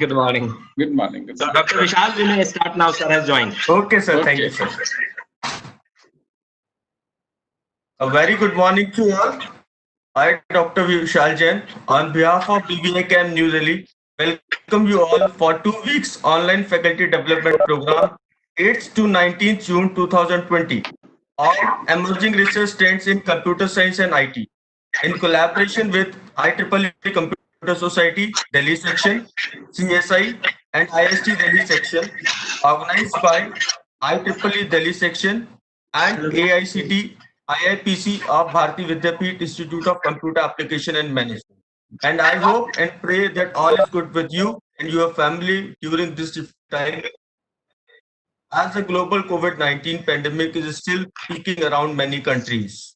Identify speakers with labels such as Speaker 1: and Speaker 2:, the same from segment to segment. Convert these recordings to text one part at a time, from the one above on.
Speaker 1: Good morning.
Speaker 2: Good morning. Good
Speaker 1: So,
Speaker 2: morning.
Speaker 1: Dr. Vishal, we may start now, sir has joined.
Speaker 3: Okay, sir. Thank you, sir. A very good morning to all. I, Dr. Vishal Jain, on behalf of BBA New Delhi, welcome you all for 2 weeks online faculty development program, 8th to 19th June 2020, on emerging research trends in computer science and IT, in collaboration with IEEE Computer Society, Delhi section, CSI, and IST Delhi section, organized by IEEE Delhi section and AICT IIPC of Bharati Vidyapeeth Institute of Computer Application and Management. And I hope and pray that all is good with you and your family during this time, as the global COVID-19 pandemic is still peaking around many countries.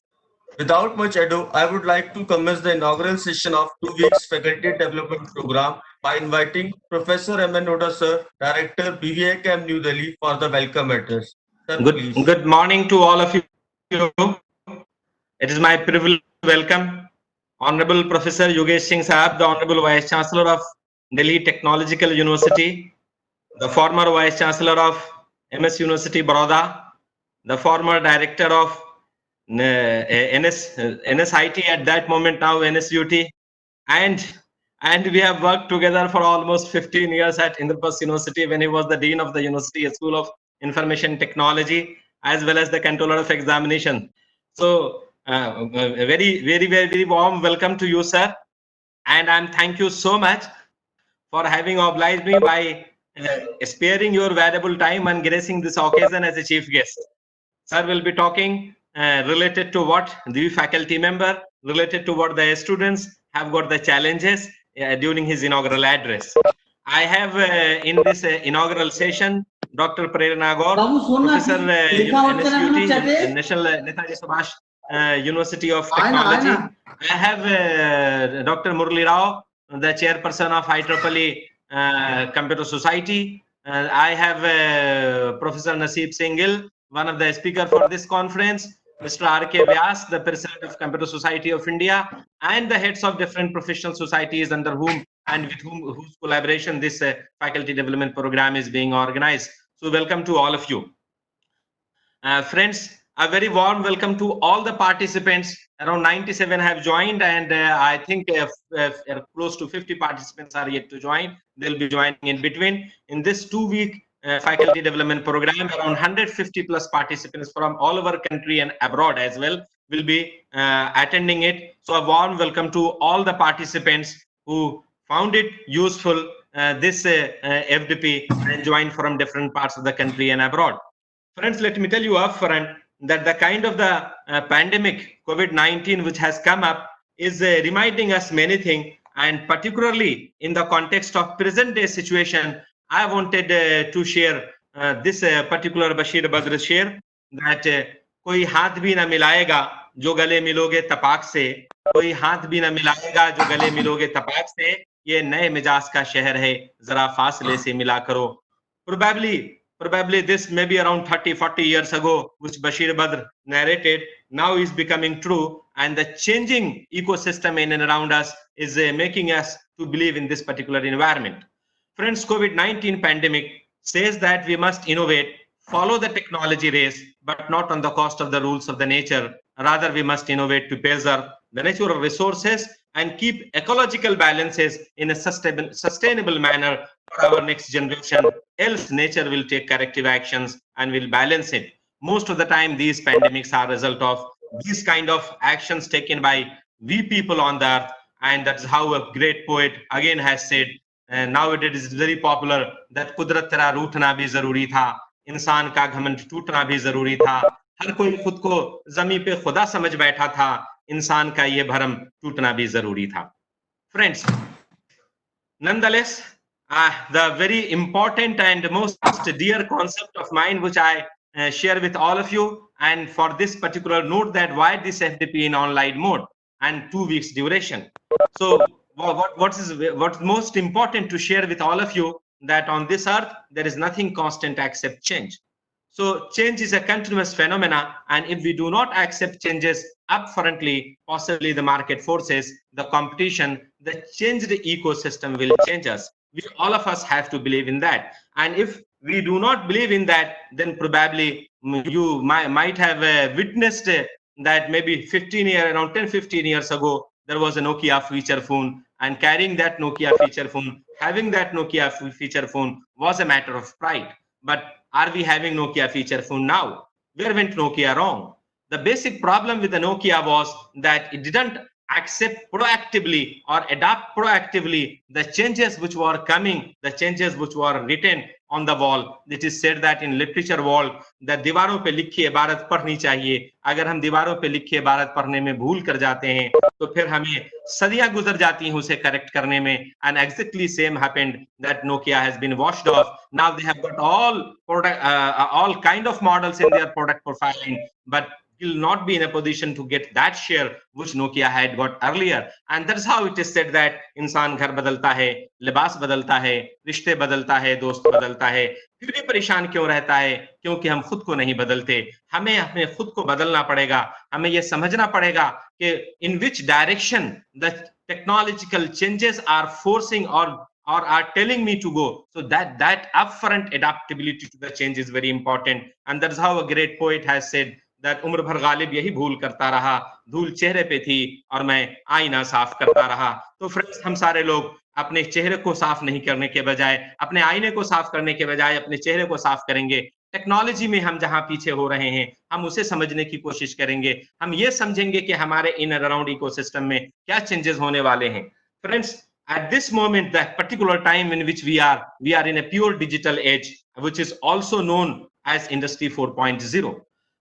Speaker 3: Without much ado, I would like to commence the inaugural session of 2 weeks Faculty Development Program by inviting Professor M. N. Oda Sir, Director, BVA Camp New Delhi, for the welcome address. Sir, please.
Speaker 1: Good morning to all of you. It is my privilege to welcome Honorable Professor Yogesh Singh Sahab, the Honorable Vice Chancellor of Delhi Technological University, the former Vice Chancellor of MS University Baroda, the former Director of NSIT at that moment, now NSUT, and we have worked together for almost 15 years at Indraprasth University when he was the Dean of the University School of Information Technology, as well as the Controller of Examination. So, a very warm welcome to you, sir. And thank you so much for having obliged me by sparing your valuable time and gracing this occasion as a chief guest. Sir will be talking related to what the faculty member, related to what the students have got the challenges during his inaugural address. I have in this inaugural session Dr. Prerna Gaur, Professor NSUT, National Netaji Subhash University of Technology. I have Dr. Murli Rao, the chairperson of IEEE Computer Society. I have Professor Naseeb Singh, one of the speakers for this conference, Mr. R.K. Vyas, the president of Computer Society of India, and the heads of different professional societies under whom and with whose collaboration this faculty development program is being organized. So welcome to all of you. Friends, a very warm welcome to all the participants. Around 97 have joined, and I think close to 50 participants are yet to join. They'll be joining in between. In this 2-week faculty development program, around 150 plus participants from all over country and abroad as well will be attending it. So a warm welcome to all the participants who found it useful, this FDP, and joined from different parts of the country and abroad. Friends, let me tell you upfront that the kind of the pandemic COVID-19 which has come up is reminding us many things, and particularly in the context of present day situation, I wanted to share this particular Bashir Badr share that कोई हाथ भी ना मिलाएगा जो गले मिलोगे तपाक से, कोई हाथ भी ना मिलाएगा जो गले मिलोगे तपाक से, ये नए मिजाज का शहर है, जरा फासले से मिला करो. Probably this may be around 30-40 years ago, which Bashir Badr narrated, now is becoming true, and the changing ecosystem in and around us is making us to believe in this particular environment. Friends, COVID-19 pandemic says that we must innovate, follow the technology race, but not on the cost of the rules of the nature. Rather, we must innovate to preserve the natural resources and keep ecological balances in a sustainable manner for our next generation. Else, nature will take corrective actions and will balance it. Most of the time, these pandemics are a result of these kind of actions taken by we people on the earth, and that's how a great poet again has said. And nowadays it is very popular that कुदरत तेरा रूठना भी जरूरी था, इंसान का घमंड टूटना भी जरूरी था, हर कोई खुद को जमीन पे खुदा समझ बैठा था, इंसान का ये भरम टूटना भी जरूरी था. Friends, nonetheless, the very important and most dear concept of mine which I share with all of you, and for this particular note that why this FDP in online mode and 2 weeks duration. So what's most important to share with all of you, that on this earth there is nothing constant except change. So change is a continuous phenomena, and if we do not accept changes upfrontly, possibly the market forces, the competition, the changed ecosystem will change us. all of us have to believe in that. And if we do not believe in that, then probably you might have witnessed that maybe around 10-15 years ago, there was a Nokia feature phone, and carrying that Nokia feature phone, having that Nokia feature phone was a matter of pride. But are we having Nokia feature phone now? Where went Nokia wrong? The basic problem with the Nokia was that it didn't accept proactively or adapt proactively the changes which were coming, the changes which were written on the wall. It is said that in literature world, that दीवारों पे लिखी इबारत पढ़नी चाहिए. अगर हम दीवारों पे लिखी इबारत पढ़ने में भूल कर जाते हैं, तो फिर हमें सदियां गुजर जाती हैं उसे करेक्ट करने में. And exactly same happened, that Nokia has been washed off. Now they have got all kind of models in their product profiling, but will not be in a position to get that share which Nokia had got earlier. And that's how it is said that इंसान घर बदलता है, लिबास बदलता है, रिश्ते बदलता है, दोस्त बदलता है, फिर भी परेशान क्यों रहता है? क्योंकि हम खुद को नहीं बदलते. हमें अपने खुद को बदलना पड़ेगा. हमें यह समझना पड़ेगा कि in which direction the technological changes are forcing or are telling me to go. So that upfront adaptability to the change is very important. And that's how a great poet has said that उम्र भर गालिब यही भूल करता रहा, धूल चेहरे पे थी और मैं आईना साफ करता रहा. तो फ्रेंड्स, हम सारे लोग अपने चेहरे को साफ नहीं करने के बजाय, अपने आईने को साफ करने के बजाय अपने चेहरे को साफ करेंगे. टेक्नोलॉजी में हम जहां पीछे हो रहे हैं, हम उसे समझने की कोशिश करेंगे. हम ये समझेंगे कि हमारे इन एंड अराउंड इकोसिस्टम में क्या चेंजेस होने वाले हैं. Friends, at this moment, that particular time in which we are in a pure digital age, which is also known as Industry 4.0.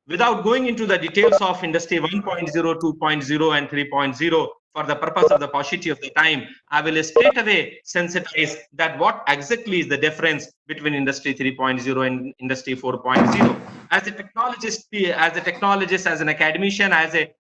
Speaker 1: Without going into the details of Industry 1.0, 2.0, and 3.0, for the purpose of the paucity of the time, I will straight away sensitize that what exactly is the difference between Industry 3.0 and Industry 4.0. As a technologist, as an academician, as a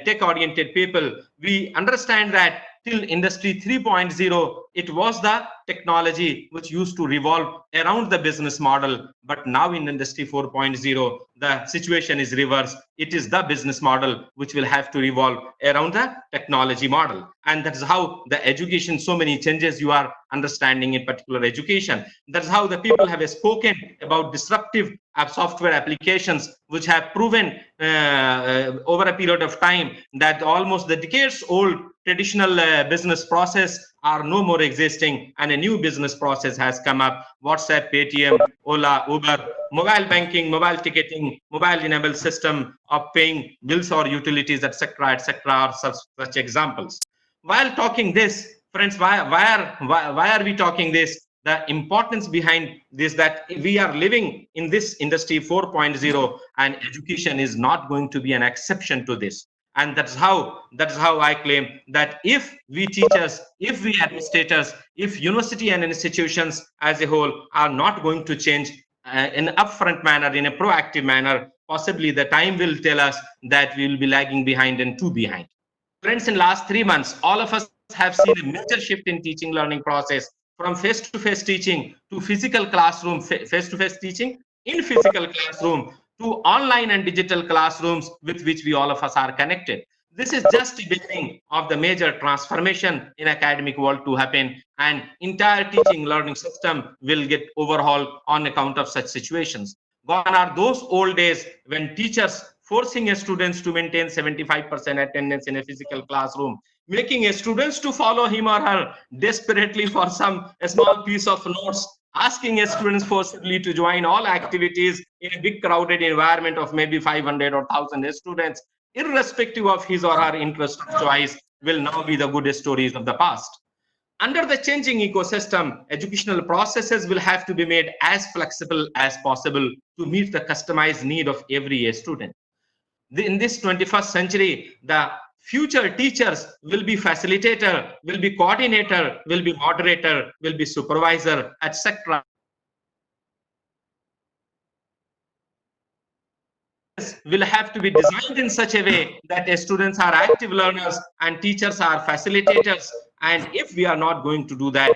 Speaker 1: tech-oriented people, we understand that till Industry 3.0, it was the technology which used to revolve around the business model. But now in Industry 4.0, the situation is reversed. It is the business model which will have to revolve around the technology model. And that's how the education, so many changes you are understanding in particular education. That's how the people have spoken about disruptive software applications, which have proven over a period of time that almost the decades old traditional business process are no more existing, and a new business process has come up. WhatsApp, Paytm, Ola, Uber, mobile banking, mobile ticketing, mobile enabled system of paying bills or utilities, etc., are such examples. While talking this, friends, why are we talking this? The importance behind this, that we are living in this Industry 4.0, and education is not going to be an exception to this. And that's how I claim that if we teachers, if we administrators, if university and institutions as a whole are not going to change in an upfront manner, in a proactive manner, possibly the time will tell us that we will be lagging behind and too behind. Friends, in last 3 months, all of us have seen a major shift in teaching learning process, from face-to-face teaching to physical classroom, face-to-face teaching in physical classroom, to online and digital classrooms with which we all of us are connected. This is just the beginning of the major transformation in academic world to happen, and entire teaching learning system will get overhauled on account of such situations. Gone are those old days when teachers forcing students to maintain 75% attendance in a physical classroom, making students to follow him or her desperately for a small piece of notes, asking students forcibly to join all activities in a big crowded environment of maybe 500 or 1,000 students, irrespective of his or her interest of choice, will now be the good stories of the past. Under the changing ecosystem, educational processes will have to be made as flexible as possible to meet the customized need of every student. In this 21st century, the future teachers will be facilitator, will be coordinator, will be moderator, will be supervisor, etc. Will have to be designed in such a way that students are active learners and teachers are facilitators. And if we are not going to do that,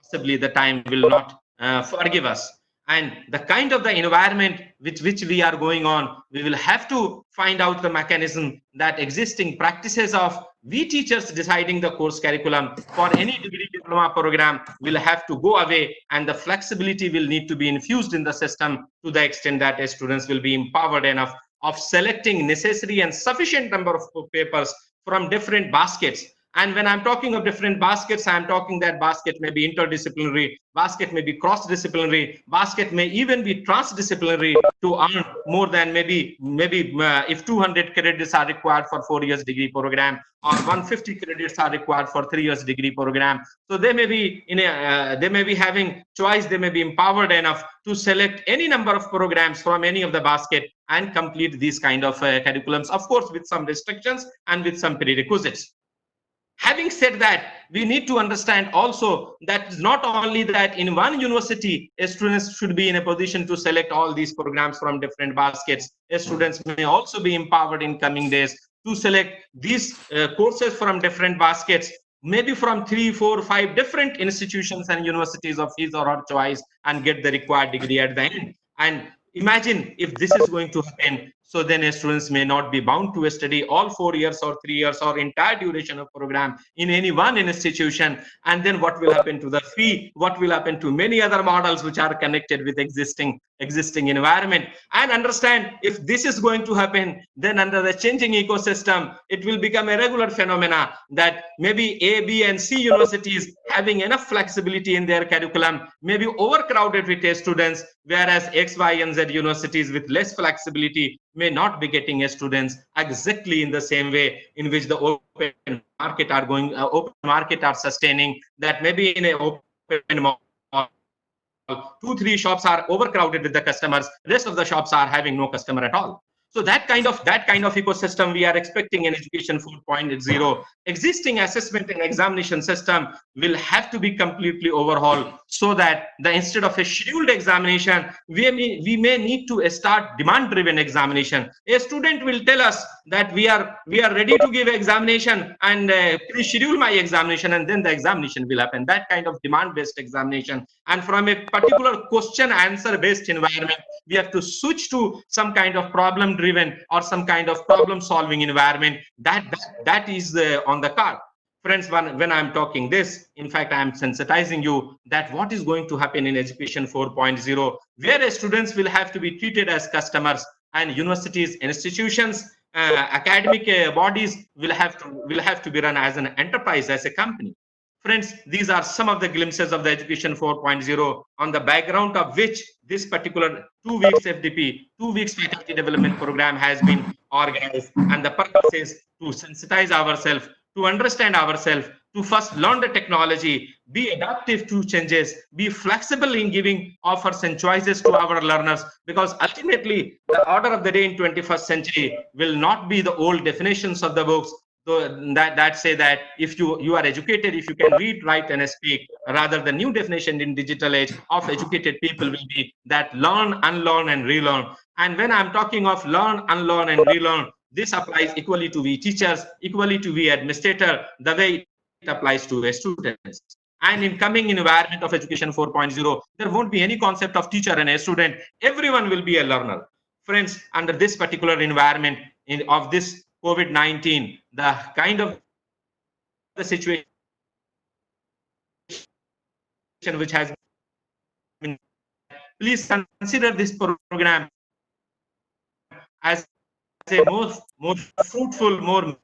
Speaker 1: possibly the time will not forgive us. and the kind of the environment with which we are going on, we will have to find out the mechanism that existing practices of we teachers deciding the course curriculum for any degree diploma program will have to go away, and the flexibility will need to be infused in the system to the extent that students will be empowered enough of selecting necessary and sufficient number of papers from different baskets. And when I'm talking of different baskets, I'm talking that basket may be interdisciplinary, basket may be cross-disciplinary, basket may even be transdisciplinary to earn more than maybe if 200 credits are required for 4 years degree program, or 150 credits are required for 3 years degree program. So they may be they may be having choice, they may be empowered enough to select any number of programs from any of the basket and complete these kind of curriculums, of course with some restrictions and with some prerequisites. Having said that, we need to understand also that not only that in one university, students should be in a position to select all these programs from different baskets. Students may also be empowered in coming days to select these courses from different baskets, maybe from 3, 4, 5 different institutions and universities of his or her choice, and get the required degree at the end. And imagine if this is going to happen, so then students may not be bound to study all 4 years or 3 years or entire duration of program in any one institution. And then what will happen to the fee? What will happen to many other models which are connected with existing environment? And understand, if this is going to happen, then under the changing ecosystem, it will become a regular phenomena that maybe A, B, and C universities having enough flexibility in their curriculum may be overcrowded with students, whereas X, Y, and Z universities with less flexibility may not be getting students exactly in the same way in which the open open market are sustaining. That maybe in an open mall, 2, 3 shops are overcrowded with the customers, rest of the shops are having no customer at all. So that kind of ecosystem we are expecting in education 4.0. Existing assessment and examination system will have to be completely overhauled, so that instead of a scheduled examination, we may need to start demand driven examination. A student will tell us that we are ready to give examination, and please schedule my examination, and then the examination will happen. That kind of demand based examination, and from a particular question answer based environment, we have to switch to some kind of problem driven or some kind of problem solving environment. That is on the card. Friends, when I'm talking this, in fact, I'm sensitizing you that what is going to happen in education 4.0, where students will have to be treated as customers, and universities, institutions, academic bodies will have to be run as an enterprise, as a company. Friends, these are some of the glimpses of the education 4.0, on the background of which this particular 2 weeks FDP, 2 weeks faculty development program has been organized. And the purpose is to sensitize ourselves, to understand ourselves, to first learn the technology, be adaptive to changes, be flexible in giving offers and choices to our learners, because ultimately the order of the day in 21st century will not be the old definitions of the books. So that say that if you are educated, if you can read, write, and speak, rather the new definition in digital age of educated people will be that learn, unlearn, and relearn. And when I'm talking of learn, unlearn, and relearn, this applies equally to we teachers, equally to we administrator, the way it applies to a students. And in coming environment of education 4.0, there won't be any concept of teacher and a student. Everyone will be a learner. Friends, under this particular environment of this COVID-19, the kind of the situation which has been there, please consider this program as a more fruitful, more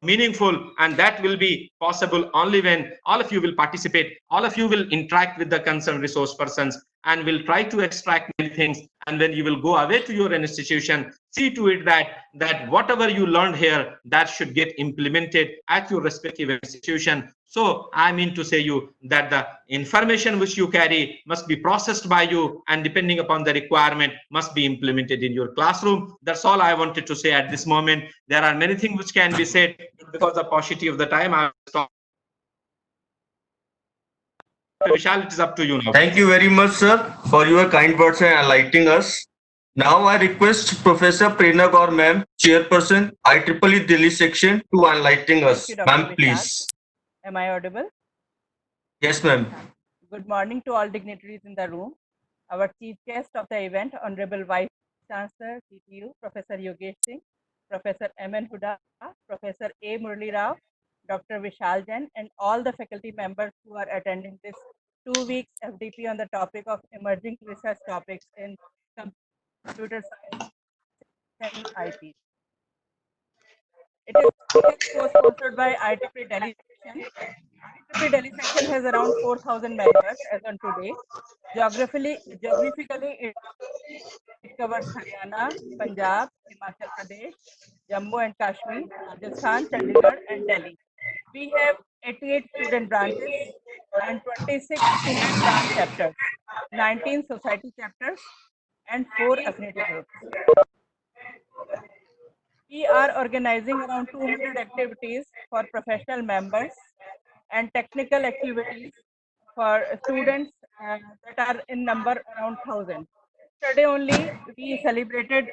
Speaker 1: meaningful, and that will be possible only when all of you will participate, all of you will interact with the concerned resource persons, and will try to extract many things. And when you will go away to your institution, see to it that whatever you learned here, that should get implemented at your respective institution. So I mean to say you that the information which you carry must be processed by you, and depending upon the requirement must be implemented in your classroom. That's all I wanted to say at this moment. There are many things which can be said, but because of paucity of the time, I will stop here. Dr. Vishal, it is up to you now.
Speaker 3: Thank you very much, sir, for your kind words and enlightening us. Now I request Professor Prerna Kaur ma'am, Chairperson, IEEE Delhi section, to enlighten us.
Speaker 2: Thank you, Dr.
Speaker 3: Ma'am,
Speaker 2: Vishal.
Speaker 3: please.
Speaker 2: Am I audible?
Speaker 3: Yes, ma'am.
Speaker 2: Good morning to all dignitaries in the room. Our chief guest of the event, Honorable Vice Chancellor, DTU, Professor Yogesh Singh, Professor M.N. Huda, Professor A. Murli Rao, Dr. Vishal Jain, and all the faculty members who are attending this 2 weeks FDP on the topic of emerging research topics in computer science and IT. It is co-sponsored by ITP Delhi section. ITP Delhi section has around 4,000 members as on today. Geographically, it covers Haryana, Punjab, Himachal Pradesh, Jammu and Kashmir, Rajasthan, Chandigarh, and Delhi. We have 88 student branches and 26 student branch chapters, 19 society chapters, and 4 affinity groups. We are organizing around 200 activities for professional members and technical activities for students that are in number around 1,000. Yesterday only, we celebrated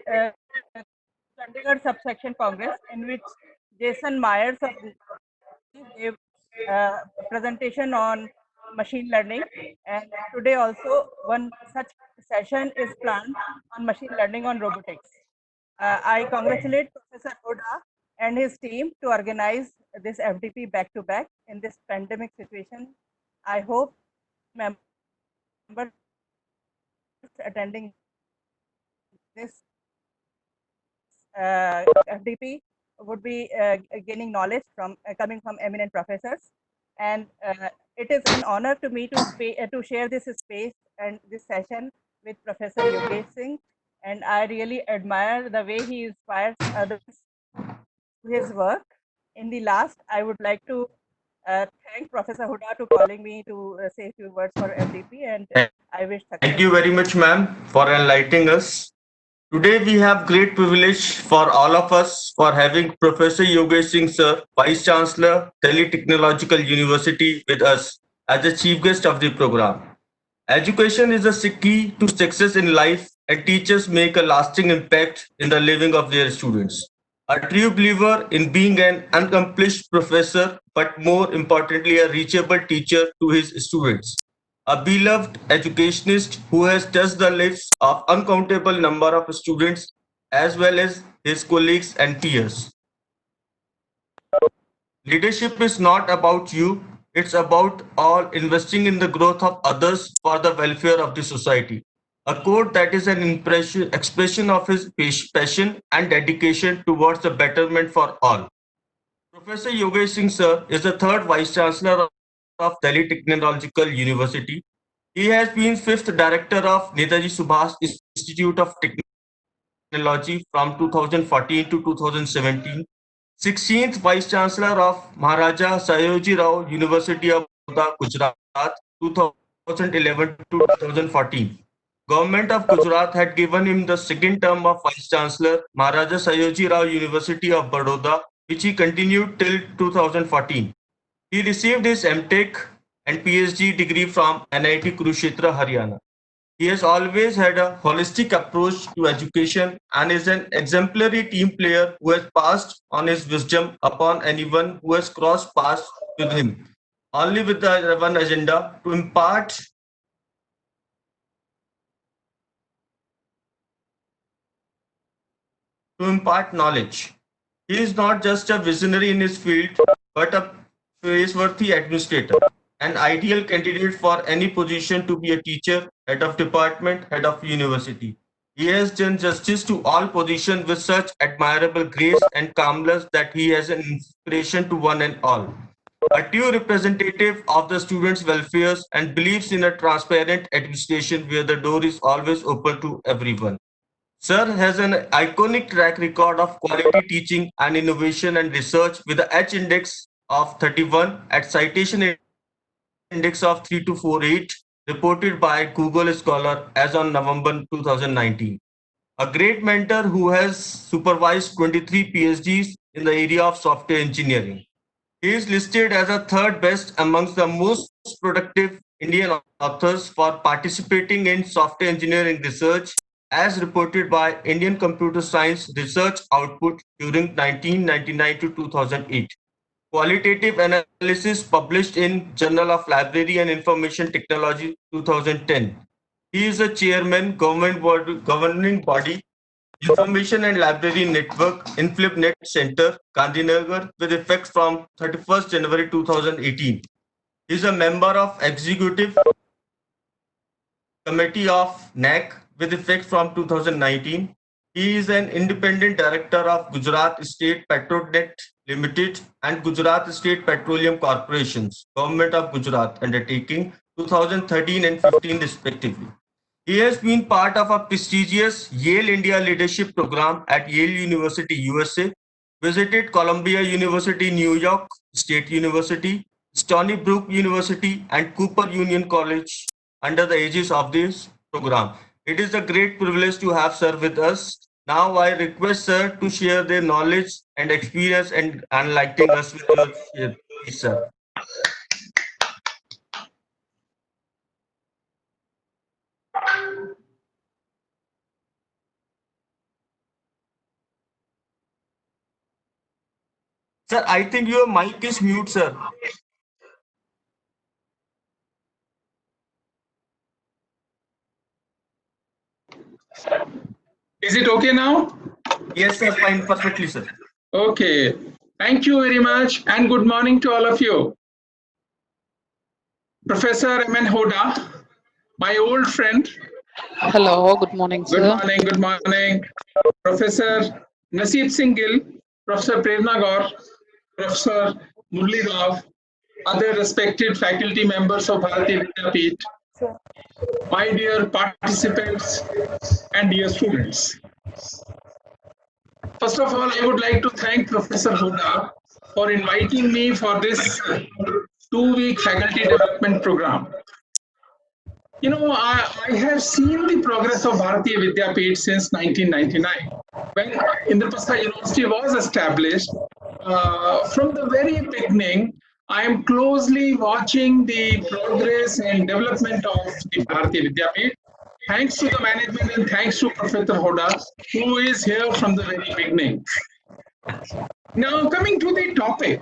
Speaker 2: Chandigarh Subsection Congress, in which Jason Myers of gave a presentation on machine learning. And today also one such session is planned on machine learning on robotics. I congratulate Professor Huda and his team to organize this FDP back to back in this pandemic situation. I hope members attending this FDP would be gaining knowledge from coming from eminent professors. And it is an honor to me to share this space and this session with Professor Yogesh Singh. And I really admire the way he inspires others to his work. In the last, I would like to thank Professor Huda to calling me to say a few words for FDP, and I wish
Speaker 3: Thank
Speaker 2: success.
Speaker 3: you very much, ma'am, for enlightening us. Today we have great privilege for all of us for having Professor Yogesh Singh sir, Vice Chancellor, Delhi Technological University with us as the chief guest of the program. Education is the key to success in life and teachers make a lasting impact in the living of their students. A true believer in being an accomplished professor, but more importantly, a reachable teacher to his students. A beloved educationist who has touched the lives of uncountable number of students as well as his colleagues and peers. Leadership is not about you, it's about all investing in the growth of others for the welfare of the society. A quote that is an expression of his passion and dedication towards the betterment for all. Professor Yogesh Singh sir is the third Vice Chancellor of Delhi Technological University. He has been fifth director of Netaji Subhash Institute of Technology from 2014 to 2017, 16th Vice Chancellor of Maharaja Sayoji Rao University of Baroda, Gujarat, 2011 to 2014. Government of Gujarat had given him the second term of Vice Chancellor, Maharaja Sayoji Rao University of Baroda, which he continued till 2014. He received his MTech and PhD degree from NIT Kurukshetra, Haryana. He has always had a holistic approach to education and is an exemplary team player who has passed on his wisdom upon anyone who has crossed paths with him, only with the one agenda to impart knowledge. He is not just a visionary in his field, but a praiseworthy administrator, an ideal candidate for any position to be a teacher, head of department, head of university. He has done justice to all positions with such admirable grace and calmness that he has an inspiration to one and all. A true representative of the students' welfare and believes in a transparent administration where the door is always open to everyone. Sir has an iconic track record of quality teaching and innovation and research with a H index of 31 at citation index of 3248 reported by Google Scholar as on November 2019. A great mentor who has supervised 23 PhDs in the area of software engineering. He is listed as a third best amongst the most productive Indian authors for participating in software engineering research as reported by Indian Computer Science Research Output during 1999 to 2008. Qualitative analysis published in Journal of Library and Information Technology 2010. He is a chairman, governing body, Information and Library Network, InflipNet Center, Gandhinagar, with effect from 31st January 2018. He is a member of Executive Committee of NAC with effect from 2019. He is an independent director of Gujarat State Petronet Limited and Gujarat State Petroleum Corporations, Government of Gujarat undertaking 2013 and 15 respectively. He has been part of a prestigious Yale India Leadership Program at Yale University, USA, visited Columbia University, New York State University, Stony Brook University, and Cooper Union College under the aegis of this program. It is a great privilege to have sir with us. Now I request sir to share their knowledge and experience and enlightening us with your share. Please, sir. Sir, I think your mic is mute, sir.
Speaker 4: Is it okay now?
Speaker 3: Yes, sir, fine, perfectly, sir.
Speaker 4: Okay. Thank you very much and good morning to all of you. Professor M.N. Hoda, my old friend.
Speaker 5: Hello, good morning,
Speaker 4: Good
Speaker 5: sir.
Speaker 4: morning, good morning. Professor Naseeb Singh Gill, Professor Prerna Gaur, Professor Murli Rao, other respected faculty members of Bharati Vidyapeeth, my dear participants and dear students. First of all, I would like to thank Professor Hoda for inviting me for this 2-week faculty development program. You know, I have seen the progress of Bharatiya Vidyapeeth since 1999, when Indraprastha University was established. From the very beginning, I am closely watching the progress and development of the Bharatiya Vidyapeeth. Thanks to the management and thanks to Professor Hoda, who is here from the very beginning. Now, coming to the topic,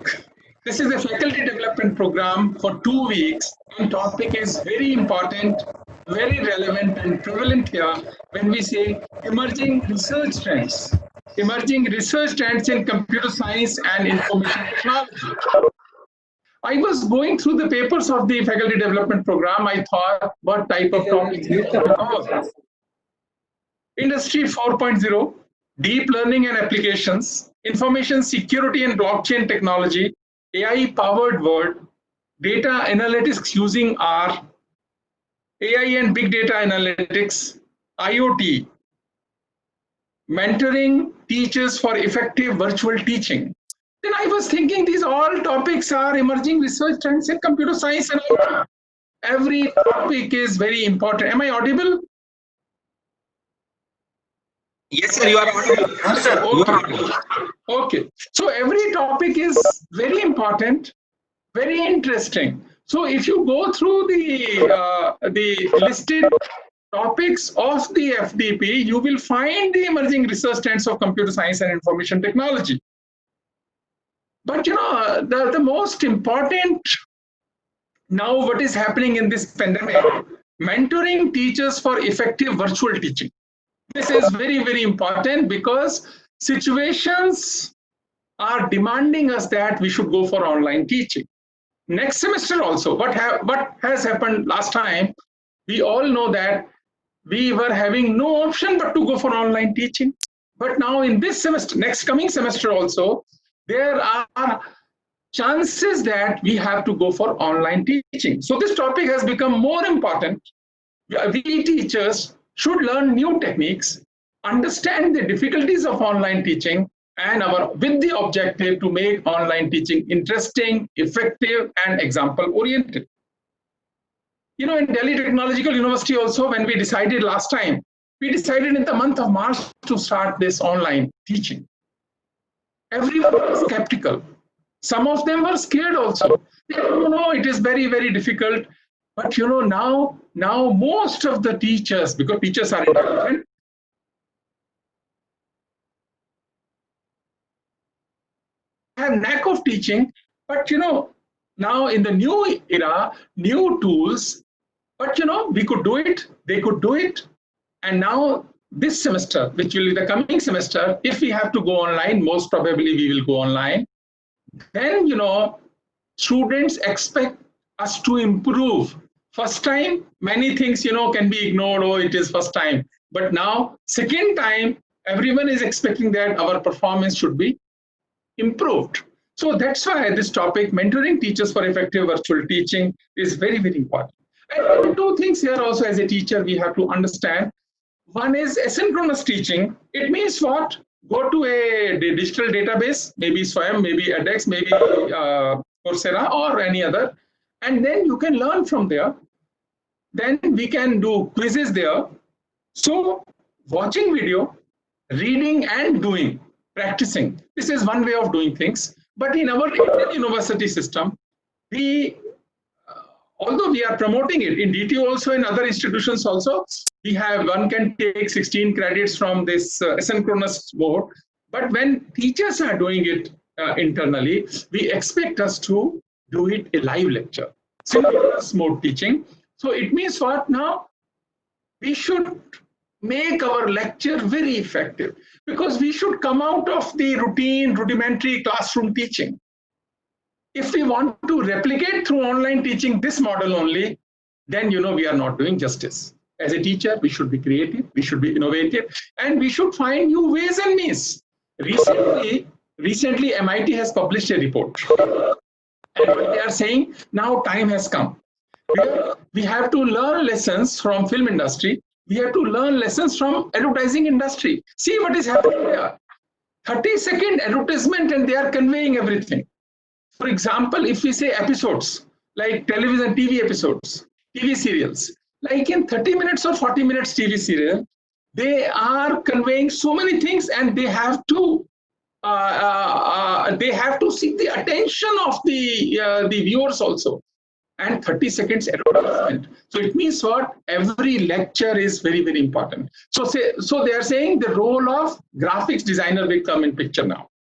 Speaker 4: this is a faculty development program for 2 weeks, and topic is very important, very relevant and prevalent here when we say emerging research trends. Emerging research trends in computer science and information technology. I was going through the papers of the faculty development program. I thought, what type of topics we have to cover? Industry 4.0, deep learning and applications, information security and blockchain technology, AI-powered world, data analytics using R, AI and big data analytics, IoT, mentoring teachers for effective virtual teaching. Then I was thinking these all topics are emerging research trends in computer science, and every topic is very important. Am I audible?
Speaker 1: Yes, sir, you are audible.
Speaker 3: Yes, sir.
Speaker 1: You are
Speaker 4: Okay.
Speaker 1: audible.
Speaker 4: Okay. So every topic is very important, very interesting. So if you go through the listed topics of the FDP, you will find the emerging research trends of computer science and information technology. But you know, the most important now what is happening in this pandemic, mentoring teachers for effective virtual teaching. This is very, very important because situations are demanding us that we should go for online teaching. Next semester also, what has happened last time, we all know that we were having no option but to go for online teaching. But now in this semester, next coming semester also, there are chances that we have to go for online teaching. So this topic has become more important. We teachers should learn new techniques, understand the difficulties of online teaching, and with the objective to make online teaching interesting, effective, and example-oriented. You know, in Delhi Technological University also, when we decided last time, we decided in the month of March to start this online teaching. Everyone was skeptical. Some of them were scared also. They don't know, it is very, very difficult. But you know, now most of the teachers, because teachers are intelligent, have knack of teaching. But you know, now in the new era, new tools, But we could do it, they could do it. And now this semester, which will be the coming semester, if we have to go online, most probably we will go online. Then, students expect us to improve. First time, many things, can be ignored. Oh, it is first time. But now, second time, everyone is expecting that our performance should be improved. So that's why this topic, mentoring teachers for effective virtual teaching, is very, very important. And two things here also as a teacher we have to understand. One is asynchronous teaching. It means what? Go to a digital database, maybe Swayam, maybe edX, maybe Coursera or any other, and then you can learn from there. Then we can do quizzes there. So watching video, reading and doing, practicing. This is one way of doing things. But in our Indian university system, although we are promoting it in DTU also, in other institutions also, one can take 16 credits from this asynchronous mode. But when teachers are doing it internally, we expect us to do it a live lecture, synchronous mode teaching. So it means what now? We should make our lecture very effective, because we should come out of the rudimentary classroom teaching. If we want to replicate through online teaching this model only, then we are not doing justice. As a teacher, we should be creative, we should be innovative, and we should find new ways and means. Recently, MIT has published a report, and what they are saying, now time has come. We have to learn lessons from film industry. We have to learn lessons from advertising industry. See what is happening there. 30-second advertisement and they are conveying everything. For example, if we say episodes, like television, TV episodes, TV serials, like in 30 minutes or 40 minutes TV serial, they are conveying so many things, and they have to seek the attention of the viewers also. And 30 seconds advertisement. So it means what? Every lecture is very, very important. So they are saying the role of graphics designer will come in picture now.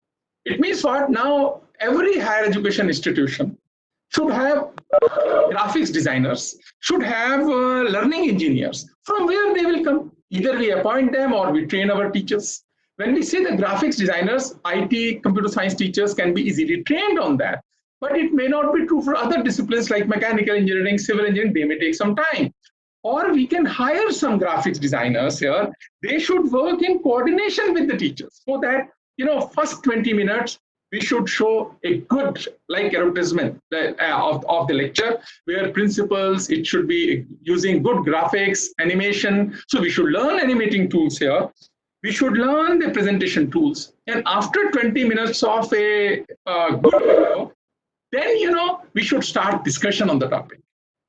Speaker 4: It means what? Now every higher education institution should have graphics designers, should have learning engineers. From where they will come? Either we appoint them or we train our teachers. When we say the graphics designers, IT, computer science teachers can be easily trained on that. But it may not be true for other disciplines like mechanical engineering, civil engineering. They may take some time. Or we can hire some graphics designers here. They should work in coordination with the teachers, so that, first 20 minutes, we should show a good, like advertisement of the lecture, where principles, it should be using good graphics, animation. So we should learn animating tools here. We should learn the presentation tools. And after 20 minutes of a good video, then, we should start discussion on the topic.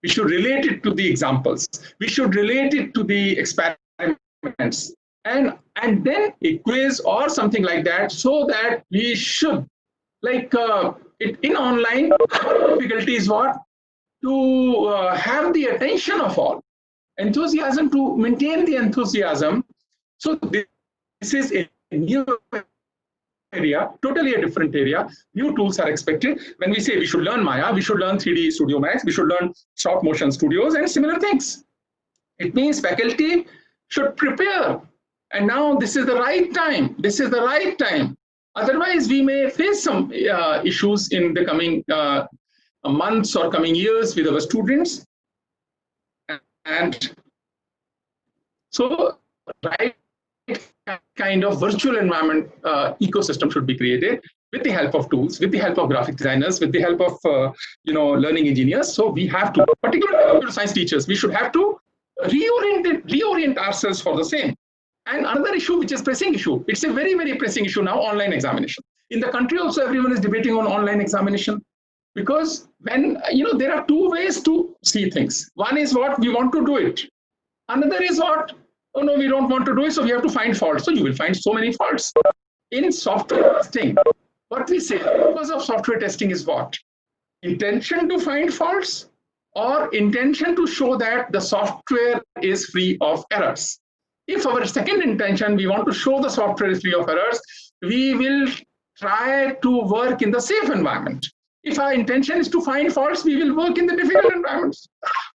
Speaker 4: We should relate it to the examples. We should relate it to the experiments. And then a quiz or something like that, so that we should, in online, the difficulty is what? To have the attention of all. Enthusiasm, to maintain the enthusiasm. So this is a new area, totally a different area. New tools are expected. When we say we should learn Maya, we should learn 3D Studio Max, we should learn stop motion studios and similar things. It means faculty should prepare. And now this is the right time. This is the right time. Otherwise, we may face some issues in the coming months or coming years with our students. And so, right kind of virtual environment ecosystem should be created with the help of tools, with the help of graphic designers, with the help of learning engineers. So we have to, particularly computer science teachers, we should have to reorient ourselves for the same. And another issue, which is pressing issue, it's a very, very pressing issue now, online examination. In the country also, everyone is debating on online examination, because when, there are two ways to see things. One is what we want to do it. Another is what, oh no, we don't want to do it, so we have to find faults. So you will find so many faults. In software testing, what we say, the purpose of software testing is what? Intention to find faults, or intention to show that the software is free of errors. If our second intention, we want to show the software is free of errors, we will try to work in the safe environment. If our intention is to find faults, we will work in the difficult environments.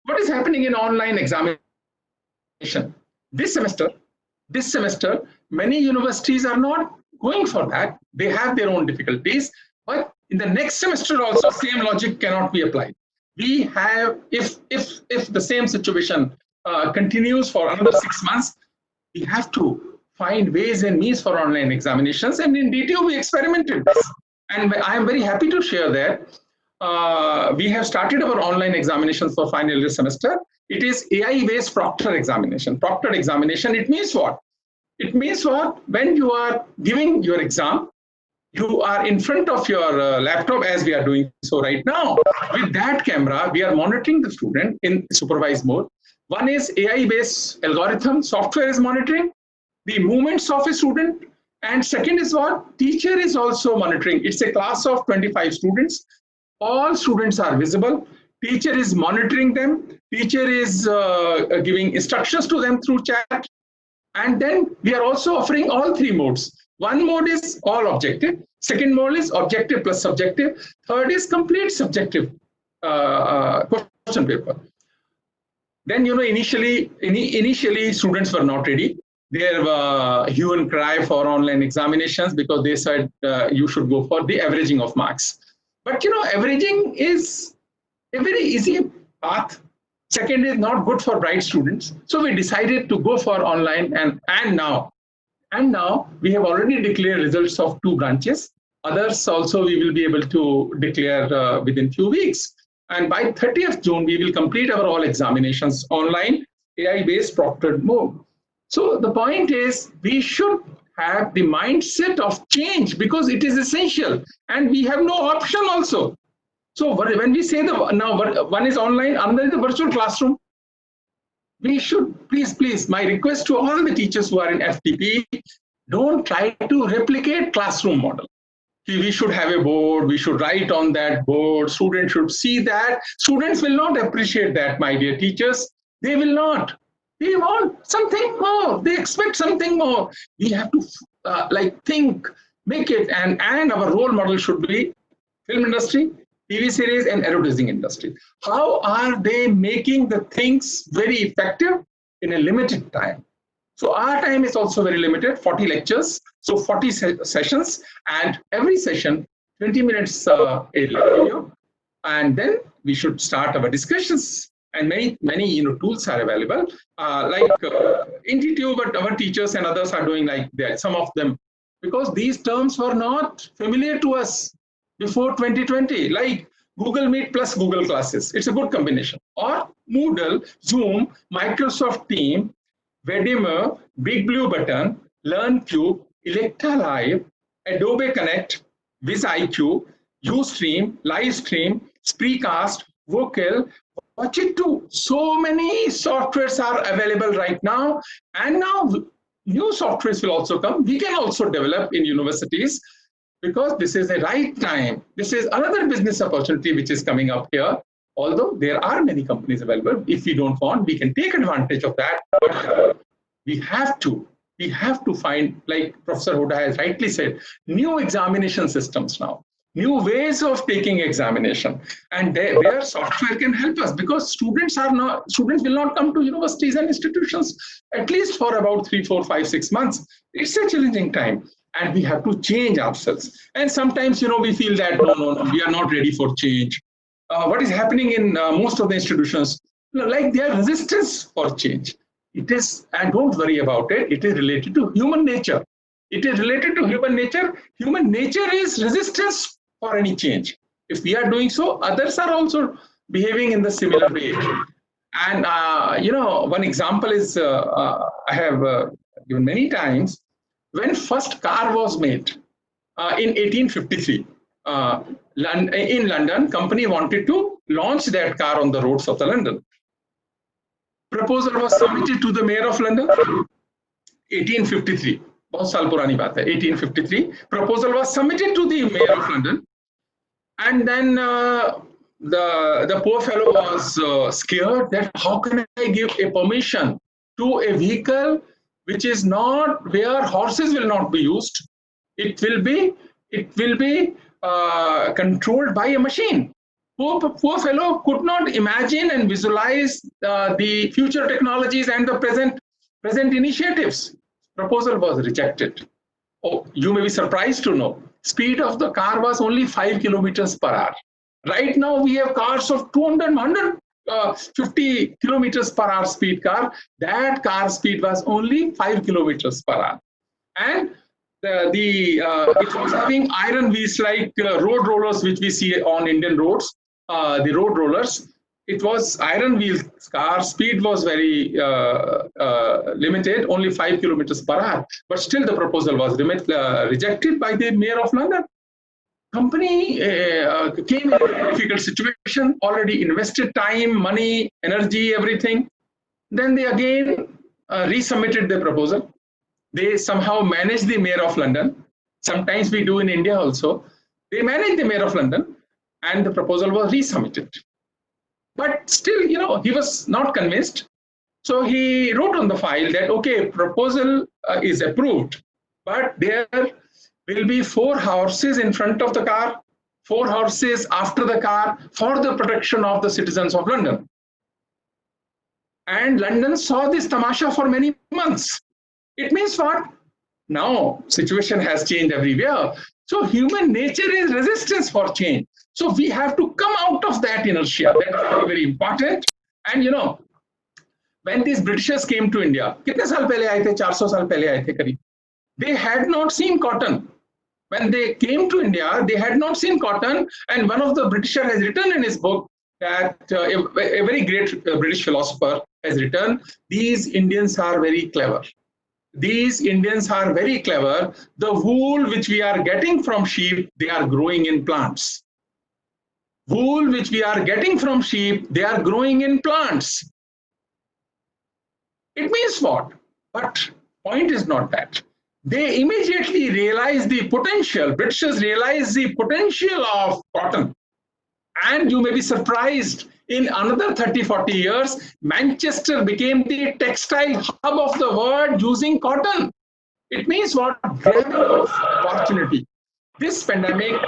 Speaker 4: What is happening in online examination? This semester, many universities are not going for that. They have their own difficulties, but in the next semester also, same logic cannot be applied. We have, if the same situation continues for another 6 months, we have to find ways and means for online examinations. And in DTU, we experimented this. And I am very happy to share that we have started our online examinations for final year semester. It is AI-based proctored examination. Proctored examination, it means what? It means what? When you are giving your exam, you are in front of your laptop, as we are doing so right now. With that camera, we are monitoring the student in supervised mode. One is AI-based algorithm, software is monitoring the movements of a student. And second is what? Teacher is also monitoring. It's a class of 25 students. All students are visible. Teacher is monitoring them. Teacher is giving instructions to them through chat. And then we are also offering all three modes. One mode is all objective. Second mode is objective plus subjective. Third is complete subjective question paper. Then, initially students were not ready. There were hue and cry for online examinations because they said you should go for the averaging of marks. But, averaging is a very easy path. Second is not good for bright students. So we decided to go for online and now we have already declared results of 2 branches. Others also we will be able to declare within few weeks. And by 30th June, we will complete our all examinations online, AI-based proctored mode. So the point is, we should have the mindset of change because it is essential and we have no option also. So when we say now one is online, another is the virtual classroom, we should, please, my request to all the teachers who are in FTP, don't try to replicate classroom model. We should have a board, we should write on that board, students should see that. Students will not appreciate that, my dear teachers. They will not. They want something more. They expect something more. We have to think, make it, and our role model should be film industry, TV series, and advertising industry. How are they making the things very effective in a limited time? So our time is also very limited, 40 lectures, so 40 sessions, and every session, 20 minutes a video, and then we should start our discussions. And many tools are available, in DTU, but our teachers and others are doing like that, some of them, because these terms were not familiar to us before 2020, like Google Meet plus Google Classes. It's a good combination. Or Moodle, Zoom, Microsoft Teams, Vedimer, Big Blue Button, LearnCube, Electa Live, Adobe Connect, VizIQ, Ustream, Livestream, Spreecast, Vocal, Watch It Too. So many softwares are available right now, and now new softwares will also come. We can also develop in universities because this is the right time. This is another business opportunity which is coming up here. Although there are many companies available, if we don't want, we can take advantage of that. But we have to find, like Professor Hoda has rightly said, new examination systems now, new ways of taking examination, and where software can help us, because students will not come to universities and institutions at least for about 3, 4, 5, 6 months. It's a challenging time, and we have to change ourselves. And sometimes we feel that no, we are not ready for change. What is happening in most of the institutions, like their resistance for change. It is, and don't worry about it, it is related to human nature. It is related to human nature. Human nature is resistance for any change. If we are doing so, others are also behaving in the similar way. And, one example is, I have given many times, when first car was made in 1853, in London, company wanted to launch that car on the roads of the London. Proposal was submitted to the mayor of London, 1853. बहुत साल पुरानी बात है, 1853. Proposal was submitted to the mayor of London, and then the poor fellow was scared that how can I give a permission to a vehicle which is not, where horses will not be used. It will be controlled by a machine. Poor fellow could not imagine and visualize the future technologies and the present initiatives. Proposal was rejected. Oh, you may be surprised to know, speed of the car was only 5 kilometers per hour. Right now, we have cars of 150 kilometers per hour speed car. That car speed was only 5 kilometers per hour. And it was having iron wheels like road rollers, which we see on Indian roads, the road rollers. It was iron wheel car, speed was very limited, only 5 kilometers per hour. But still the proposal was rejected by the mayor of London. Company came in a difficult situation, already invested time, money, energy, everything. Then they again resubmitted the proposal. They somehow managed the mayor of London. Sometimes we do in India also. They managed the mayor of London and the proposal was resubmitted. But still, he was not convinced. So he wrote on the file that, okay, proposal is approved, but there will be 4 horses in front of the car, 4 horses after the car for the protection of the citizens of London. And London saw this tamasha for many months. It means what? Now, situation has changed everywhere. So human nature is resistance for change. So we have to come out of that inertia. That's very, very important. And when these Britishers came to India, कितने साल पहले आए थे? 400 साल पहले आए थे करीब. They had not seen cotton. When they came to India, they had not seen cotton. And one of the Britishers has written in his book that a very great British philosopher has written, these Indians are very clever. These Indians are very clever. The wool which we are getting from sheep, they are growing in plants. Wool which we are getting from sheep, they are growing in plants. It means what? But point is not that. They immediately realize the potential. Britishers realize the potential of cotton. And you may be surprised, in another 30-40 years, Manchester became the textile hub of the world using cotton. It means what? Grabbing of opportunity. This pandemic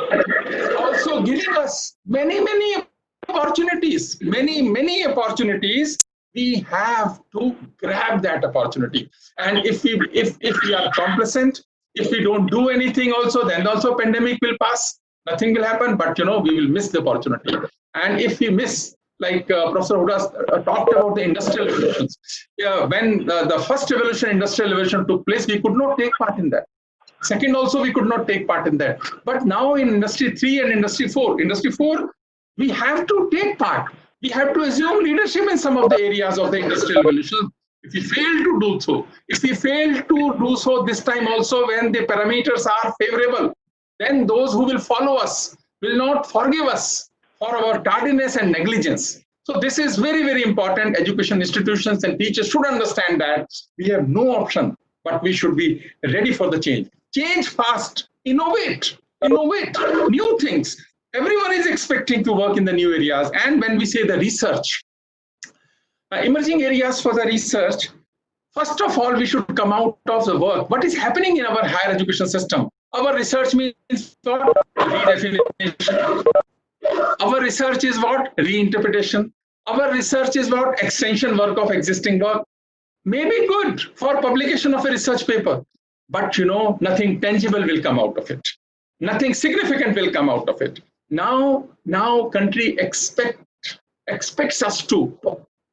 Speaker 4: is also giving us many opportunities. Many opportunities. We have to grab that opportunity. And if we are complacent, if we don't do anything also, then also pandemic will pass. Nothing will happen, but we will miss the opportunity. And if we miss, like Professor Huda talked about the industrial revolutions. When the first revolution, industrial revolution took place, we could not take part in that. Second also, we could not take part in that. But now in Industry 3 and Industry 4, we have to take part. We have to assume leadership in some of the areas of the industrial revolution. If we fail to do so, this time also when the parameters are favorable, then those who will follow us will not forgive us for our tardiness and negligence. So this is very important. Education institutions and teachers should understand that we have no option, but we should be ready for the change. Change fast, innovate new things. Everyone is expecting to work in the new areas. And when we say the research, emerging areas for the research, first of all, we should come out of the work. What is happening in our higher education system? Our research means what? Redefinition. Our research is what? Reinterpretation. Our research is what? Extension work of existing work. May be good for publication of a research paper, but nothing tangible will come out of it. Nothing significant will come out of it. Now country expects us to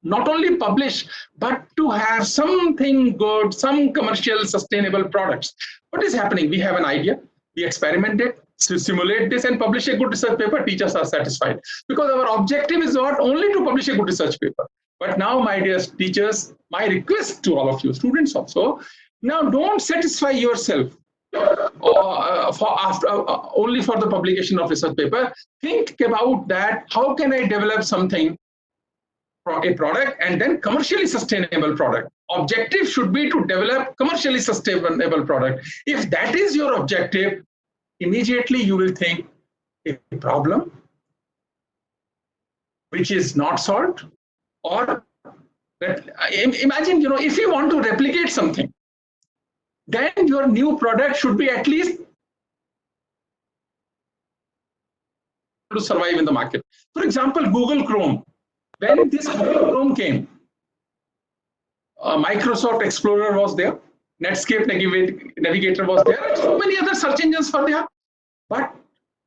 Speaker 4: not only publish, but to have something good, some commercial sustainable products. What is happening? We have an idea, we experiment it, simulate this and publish a good research paper, teachers are satisfied. Because our objective is not only to publish a good research paper. But now, my dear teachers, my request to all of you, students also, now don't satisfy yourself only for the publication of research paper. Think about that. How can I develop something, a product, and then commercially sustainable product? Objective should be to develop commercially sustainable product. If that is your objective, immediately you will think a problem which is not solved, or imagine, if you want to replicate something, then your new product should be at least to survive in the market. For example, Google Chrome. When this Google Chrome came, Microsoft Explorer was there, Netscape Navigator was there, and so many other search engines were there. But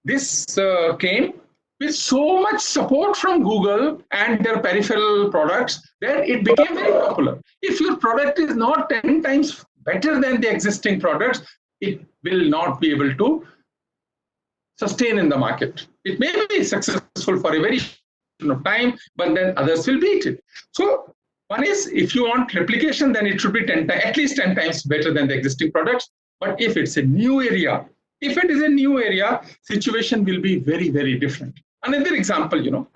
Speaker 4: this came with so much support from Google and their peripheral products that it became very popular. If your product is not 10 times better than the existing products, it will not be able to sustain in the market. It may be successful for a very short time, but then others will beat it. So one is, if you want replication, then it should be at least 10 times better than the existing products. But if it's a new area, if it is a new area, situation will be very, very different. Another example,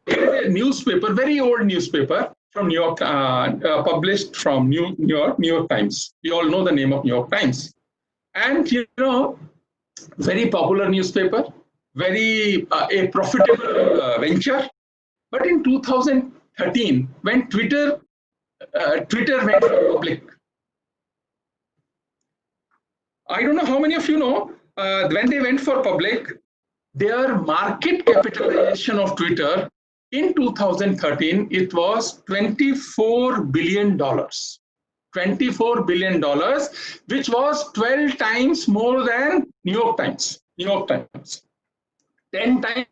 Speaker 4: there is a newspaper, very old newspaper from New York, published from New York Times. We all know the name of New York Times. And, very popular newspaper, very a profitable venture. But in 2013, when Twitter went public, I don't know how many of you know, when they went for public, their market capitalization of Twitter in 2013, it was $24 billion. $24 billion, which was 12 times more than New York Times. 10 times,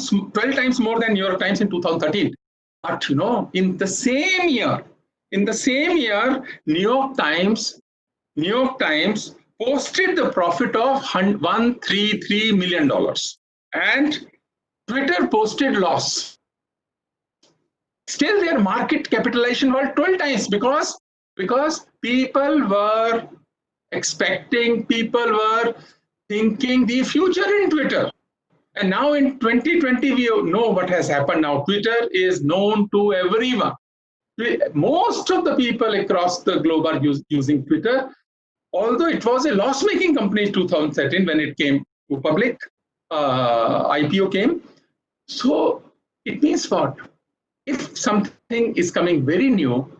Speaker 4: 12 times more than New York Times in 2013. But in the same year, New York Times posted the profit of $133 million, and Twitter posted loss. Still, their market capitalization was 12 times because people were expecting, people were thinking the future in Twitter. And now in 2020, we know what has happened now. Twitter is known to everyone. Most of the people across the globe are using Twitter. Although it was a loss-making company in 2013 when it came to public, IPO came. So it means what? If something is coming very new,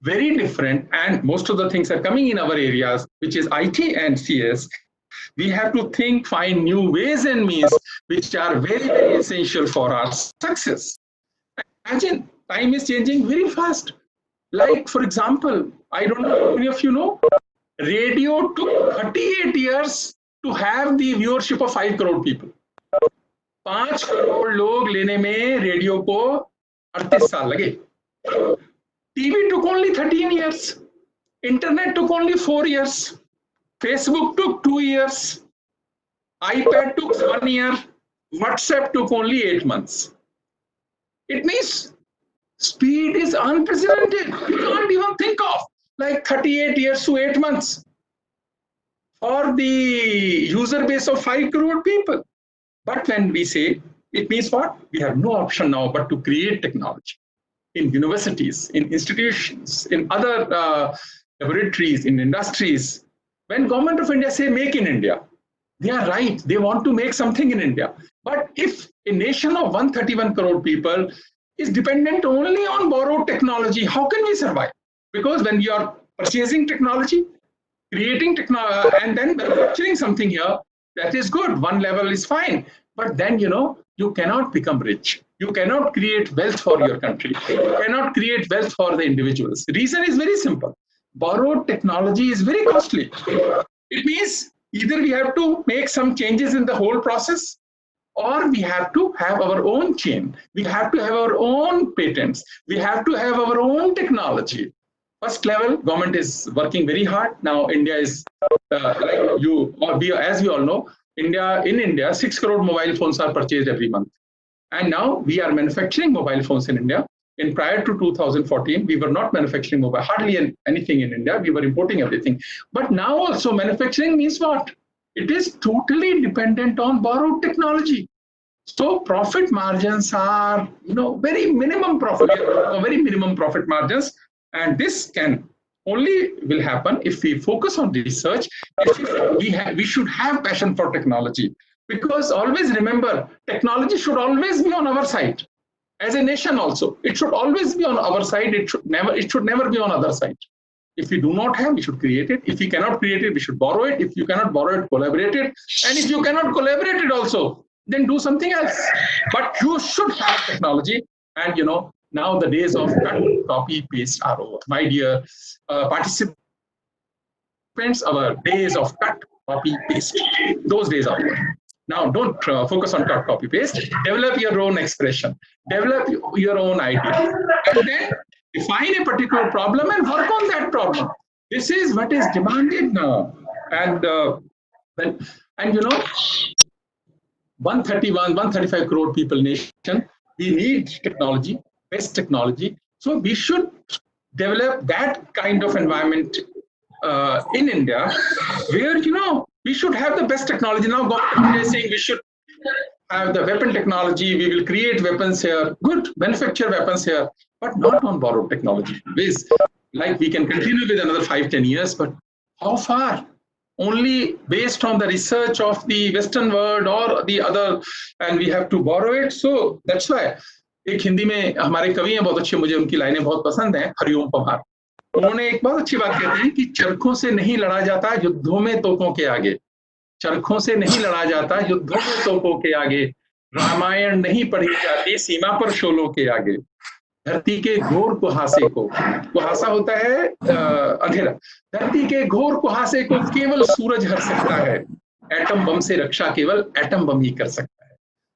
Speaker 4: very different, and most of the things are coming in our areas, which is IT and CS, we have to find new ways and means which are very, very essential for our success. Imagine, time is changing very fast. Like, for example, I don't know how many of you know, radio took 38 years to have the viewership of 5 crore people. 5 crore लोग लेने में radio को 38 साल लगे. TV took only 13 years. Internet took only 4 years. Facebook took 2 years. iPad took 1 year. WhatsApp took only 8 months. It means speed is unprecedented. You can't even think of like 38 years to 8 months for the user base of 5 crore people. But when we say, it means what? We have no option now but to create technology in universities, in institutions, in other laboratories, in industries. When government of India say make in India, they are right. They want to make something in India. But if a nation of 131 crore people is dependent only on borrowed technology, how can we survive? Because when you are purchasing technology, creating technology, and then manufacturing something here, that is good. One level is fine. But then, you cannot become rich. You cannot create wealth for your country. You cannot create wealth for the individuals. The reason is very simple. Borrowed technology is very costly. It means either we have to make some changes in the whole process, or we have to have our own chain. We have to have our own patents. We have to have our own technology. First level, government is working very hard. Now, India is, as we all know, in India, 6 crore mobile phones are purchased every month. And now we are manufacturing mobile phones in India. Prior to 2014, we were not manufacturing hardly anything in India. We were importing everything. But now also manufacturing means what? It is totally dependent on borrowed technology. So profit margins are, very minimum profit margins. And this can only will happen if we focus on research. We should have passion for technology, because always remember, technology should always be on our side. As a nation also, it should always be on our side. It should never be on other side. If we do not have, we should create it. If we cannot create it, we should borrow it. If you cannot borrow it, collaborate it. And if you cannot collaborate it also, then do something else. But you should have technology. And now the days of cut, copy, paste are over. My dear participants, our days of cut, copy, paste, those days are over. Now, don't focus on cut, copy, paste. Develop your own expression. Develop your own idea. And then define a particular problem and work on that problem. This is what is demanded now. And 131, 135 crore people nation, we need technology, best technology. So we should develop that kind of environment in India, where we should have the best technology. Now government is saying we should have the weapon technology, we will create weapons here, good, manufacture weapons here, but not on borrowed technology. Like we can continue with another 5-10 years, but how far? Only based on the research of the Western world or the other, and we have to borrow it. So that's why एक हिंदी में हमारे कवि हैं बहुत अच्छे, मुझे उनकी लाइनें बहुत पसंद हैं, हरिओम पवार। उन्होंने एक बहुत अच्छी बात कहते हैं कि चरखों से नहीं लड़ा जाता युद्धों में तोपों के आगे, चरखों से नहीं लड़ा जाता युद्धों में तोपों के आगे, रामायण नहीं पढ़ी जाती सीमा पर शोलों के आगे, धरती के घोर कुहासे को, कुहासा होता है अंधेरा, धरती के घोर कुहासे को केवल सूरज हर सकता है, एटम बम से रक्षा केवल एटम बम ही कर सकता है।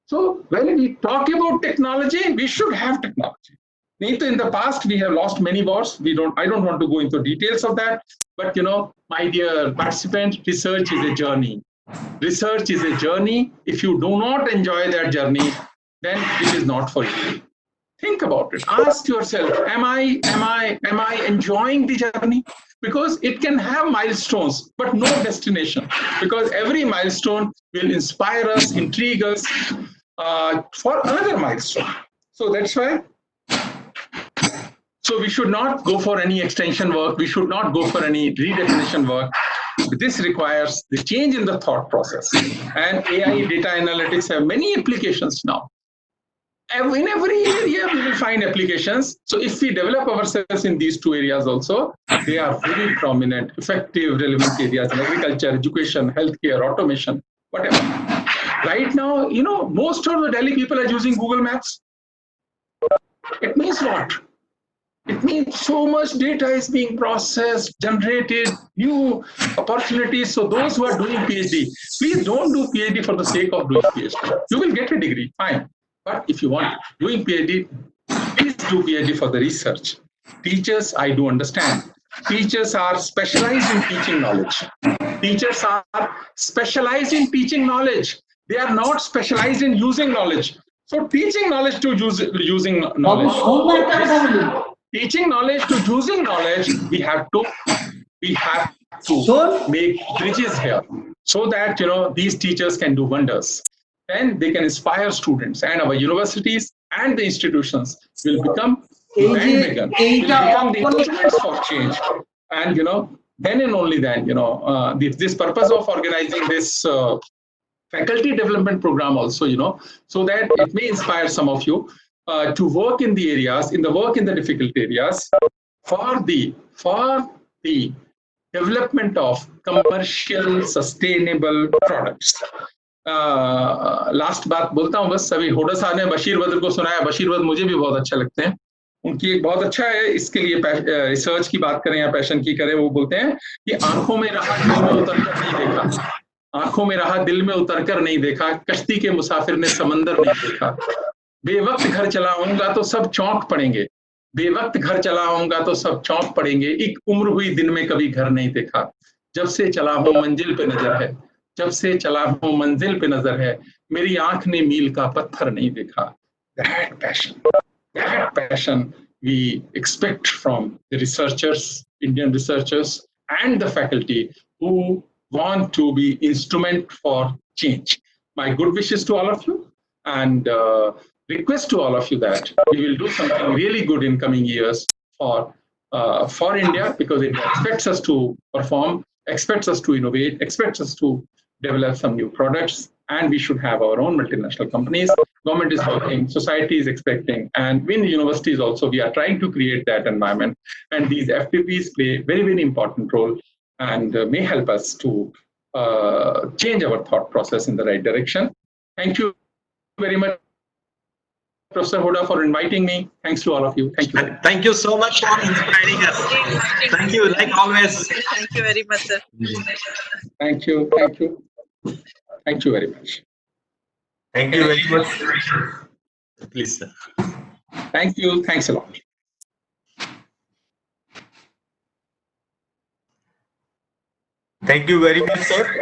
Speaker 4: So when we talk about technology, we should have technology. In the past we have lost many wars. I don't want to go into details of that, but my dear participant, research is a journey. Research is a journey. If you do not enjoy that journey, then it is not for you. Think about it. Ask yourself, am I enjoying the journey? Because it can have milestones, but no destination. Because every milestone will inspire us, intrigue us for another milestone. So that's why. So we should not go for any extension work. We should not go for any redefinition work. This requires the change in the thought process. And AI data analytics have many applications now. In every area, we will find applications. So if we develop ourselves in these two areas also, they are very prominent, effective, relevant areas in agriculture, education, healthcare, automation, whatever. Right now, most of the Delhi people are using Google Maps. It means what? It means so much data is being processed, generated, new opportunities. So those who are doing PhD, please don't do PhD for the sake of doing PhD. You will get a degree, fine. But if you want doing PhD, please do PhD for the research. Teachers, I do understand. Teachers are specialized in teaching knowledge. Teachers are specialized in teaching knowledge. They are not specialized in using knowledge. So teaching knowledge to using knowledge. Teaching knowledge to using knowledge, we have to make bridges here so that these teachers can do wonders. Then they can inspire students, and our universities and the institutions will become the instruments for change. And then and only then, this purpose of organizing this faculty development program also, so that it may inspire some of you to work in the areas, in the difficult areas, for the development of commercial sustainable products. Last बात बोलता हूँ बस, सभी होडा साहब ने बशीर बद्र को सुनाया, बशीर बद्र मुझे भी बहुत अच्छा लगते हैं, उनकी एक बहुत अच्छा है, इसके लिए रिसर्च की बात करें या पैशन की करें, वो बोलते हैं कि आंखों में रहा दिल में उतरकर नहीं देखा, आंखों में रहा दिल में उतरकर नहीं देखा, कश्ती के मुसाफिर ने समंदर नहीं देखा, बेवक्त घर चला आऊंगा तो सब चौंक पड़ेंगे, बेवक्त घर चला आऊंगा तो सब चौंक पड़ेंगे, एक उम्र हुई दिन में कभी घर नहीं देखा, जब से चला हूं मंजिल पे नजर है, जब से चला हूं मंजिल पे नजर है, मेरी आंख ने मील का पत्थर नहीं देखा. That passion we expect from the researchers, Indian researchers, and the faculty who want to be instrument for change. My good wishes to all of you, and request to all of you that we will do something really good in coming years for India, because it expects us to perform, expects us to innovate, expects us to develop some new products, and we should have our own multinational companies. Government is working, society is expecting, and we in the universities also, we are trying to create that environment. And these FPPs play a very, very important role and may help us to change our thought process in the right direction. Thank you very much, Professor Hoda, for inviting me. Thanks to all of you. Thank you.
Speaker 1: And thank you so much for inspiring us. Thank you, like always.
Speaker 6: Thank you very much, sir.
Speaker 4: Thank you. Thank you. Thank you very much.
Speaker 3: Thank you very much.
Speaker 1: Please, sir.
Speaker 4: Thank you. Thanks a lot.
Speaker 3: Thank you very much, sir.